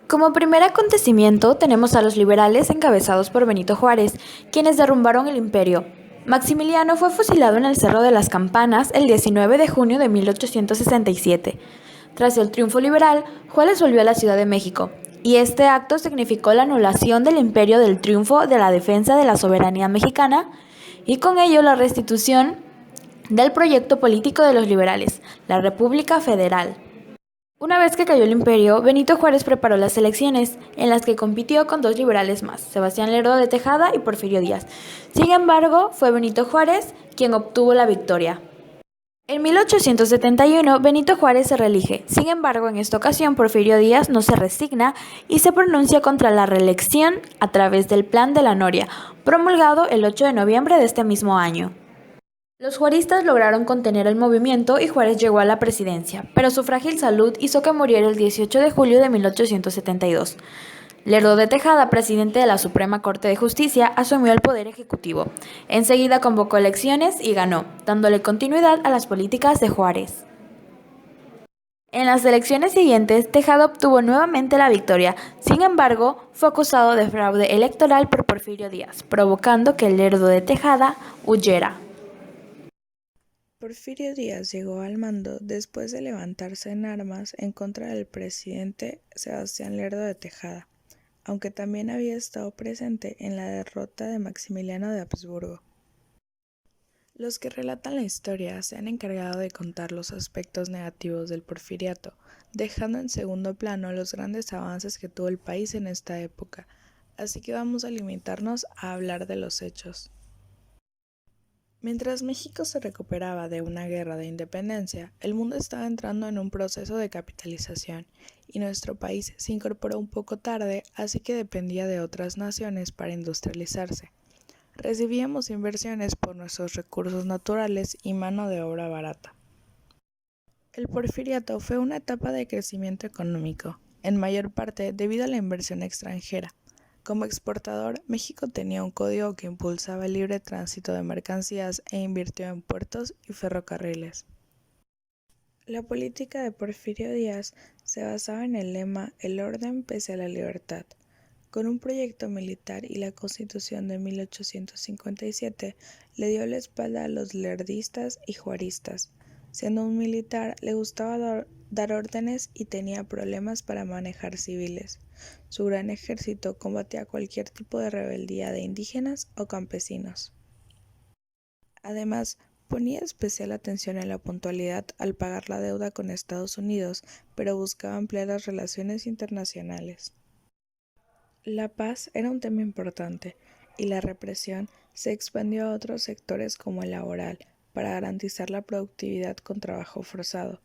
Como primer acontecimiento tenemos a los liberales encabezados por Benito Juárez, quienes derrumbaron el imperio. Maximiliano fue fusilado en el Cerro de las Campanas el 19 de junio de 1867. Tras el triunfo liberal, Juárez volvió a la Ciudad de México, y este acto significó la anulación del imperio del triunfo de la defensa de la soberanía mexicana y con ello la restitución del proyecto político de los liberales, la República Federal. Una vez que cayó el imperio, Benito Juárez preparó las elecciones, en las que compitió con dos liberales más, Sebastián Lerdo de Tejada y Porfirio Díaz. Sin embargo, fue Benito Juárez quien obtuvo la victoria. En 1871, Benito Juárez se reelige. Sin embargo, en esta ocasión, Porfirio Díaz no se resigna y se pronuncia contra la reelección a través del Plan de la Noria, promulgado el 8 de noviembre de este mismo año. Los juaristas lograron contener el movimiento y Juárez llegó a la presidencia, pero su frágil salud hizo que muriera el 18 de julio de 1872. Lerdo de Tejada, presidente de la Suprema Corte de Justicia, asumió el poder ejecutivo. Enseguida convocó elecciones y ganó, dándole continuidad a las políticas de Juárez. En las elecciones siguientes, Tejada obtuvo nuevamente la victoria. Sin embargo, fue acusado de fraude electoral por Porfirio Díaz, provocando que Lerdo de Tejada huyera. Porfirio Díaz llegó al mando después de levantarse en armas en contra del presidente Sebastián Lerdo de Tejada, aunque también había estado presente en la derrota de Maximiliano de Habsburgo. Los que relatan la historia se han encargado de contar los aspectos negativos del porfiriato, dejando en segundo plano los grandes avances que tuvo el país en esta época, así que vamos a limitarnos a hablar de los hechos. Mientras México se recuperaba de una guerra de independencia, el mundo estaba entrando en un proceso de capitalización y nuestro país se incorporó un poco tarde, así que dependía de otras naciones para industrializarse. Recibíamos inversiones por nuestros recursos naturales y mano de obra barata. El porfiriato fue una etapa de crecimiento económico, en mayor parte debido a la inversión extranjera. Como exportador, México tenía un código que impulsaba el libre tránsito de mercancías e invirtió en puertos y ferrocarriles. La política de Porfirio Díaz se basaba en el lema "El orden pese a la libertad". Con un proyecto militar y la Constitución de 1857 le dio la espalda a los lerdistas y juaristas. Siendo un militar, le gustaba dar órdenes y tenía problemas para manejar civiles. Su gran ejército combatía cualquier tipo de rebeldía de indígenas o campesinos. Además, ponía especial atención en la puntualidad al pagar la deuda con Estados Unidos, pero buscaba ampliar las relaciones internacionales. La paz era un tema importante y la represión se expandió a otros sectores como el laboral para garantizar la productividad con trabajo forzado.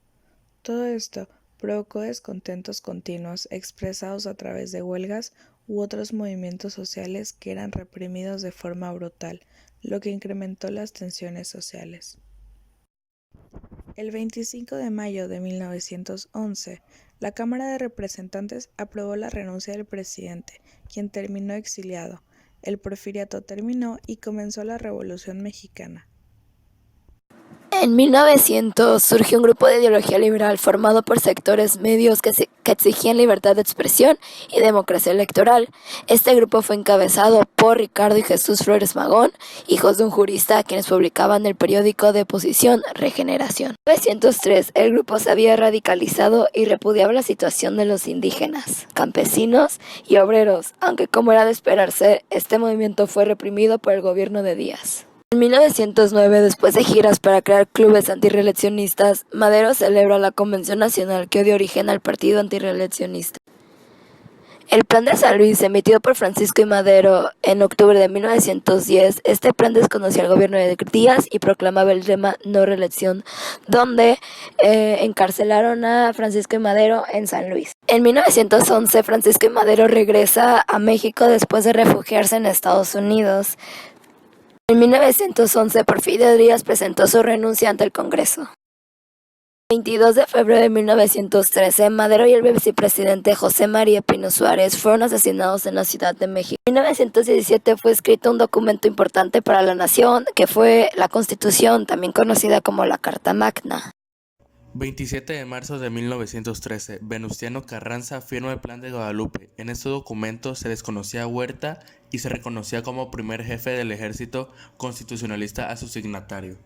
Todo esto provocó descontentos continuos expresados a través de huelgas u otros movimientos sociales que eran reprimidos de forma brutal, lo que incrementó las tensiones sociales. El 25 de mayo de 1911, la Cámara de Representantes aprobó la renuncia del presidente, quien terminó exiliado. El porfiriato terminó y comenzó la Revolución Mexicana. En 1900 surgió un grupo de ideología liberal formado por sectores medios que exigían libertad de expresión y democracia electoral. Este grupo fue encabezado por Ricardo y Jesús Flores Magón, hijos de un jurista, quienes publicaban el periódico de oposición Regeneración. En 1903 el grupo se había radicalizado y repudiaba la situación de los indígenas, campesinos y obreros, aunque como era de esperarse, este movimiento fue reprimido por el gobierno de Díaz. En 1909, después de giras para crear clubes antirreeleccionistas, Madero celebra la Convención Nacional que dio origen al Partido Antirreeleccionista. El Plan de San Luis, emitido por Francisco I. Madero en octubre de 1910, este plan desconocía el gobierno de Díaz y proclamaba el lema "no reelección", donde encarcelaron a Francisco I. Madero en San Luis. En 1911, Francisco I. Madero regresa a México después de refugiarse en Estados Unidos. En 1911, Porfirio Díaz presentó su renuncia ante el Congreso. El 22 de febrero de 1913, Madero y el vicepresidente José María Pino Suárez fueron asesinados en la Ciudad de México. En 1917 fue escrito un documento importante para la nación, que fue la Constitución, también conocida como la Carta Magna. 27 de marzo de 1913, Venustiano Carranza firma el Plan de Guadalupe. En este documento se desconocía a Huerta y se reconocía como primer jefe del ejército constitucionalista a su signatario.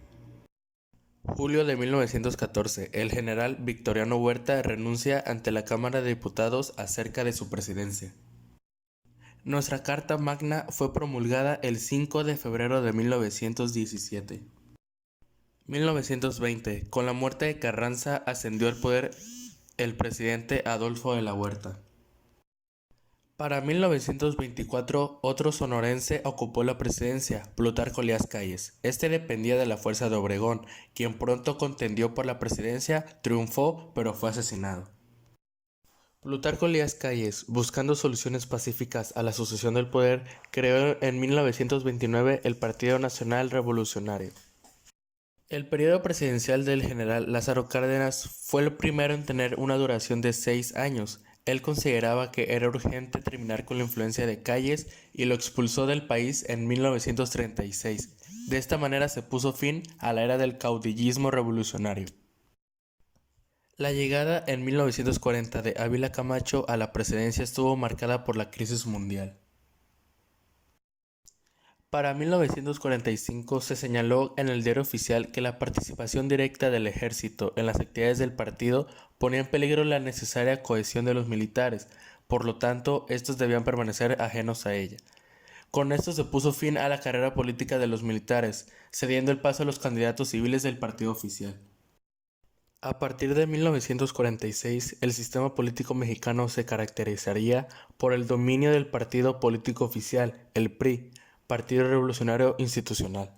Julio de 1914, el general Victoriano Huerta renuncia ante la Cámara de Diputados acerca de su presidencia. Nuestra Carta Magna fue promulgada el 5 de febrero de 1917. 1920, con la muerte de Carranza ascendió al poder el presidente Adolfo de la Huerta. Para 1924, otro sonorense ocupó la presidencia, Plutarco Elías Calles. Este dependía de la Fuerza de Obregón, quien pronto contendió por la presidencia, triunfó, pero fue asesinado. Plutarco Elías Calles, buscando soluciones pacíficas a la sucesión del poder, creó en 1929 el Partido Nacional Revolucionario. El periodo presidencial del general Lázaro Cárdenas fue el primero en tener una duración de 6 años. Él consideraba que era urgente terminar con la influencia de Calles y lo expulsó del país en 1936. De esta manera se puso fin a la era del caudillismo revolucionario. La llegada en 1940 de Ávila Camacho a la presidencia estuvo marcada por la crisis mundial. Para 1945 se señaló en el Diario Oficial que la participación directa del ejército en las actividades del partido ponía en peligro la necesaria cohesión de los militares, por lo tanto, estos debían permanecer ajenos a ella. Con esto se puso fin a la carrera política de los militares, cediendo el paso a los candidatos civiles del partido oficial. A partir de 1946, el sistema político mexicano se caracterizaría por el dominio del partido político oficial, el PRI, Partido Revolucionario Institucional.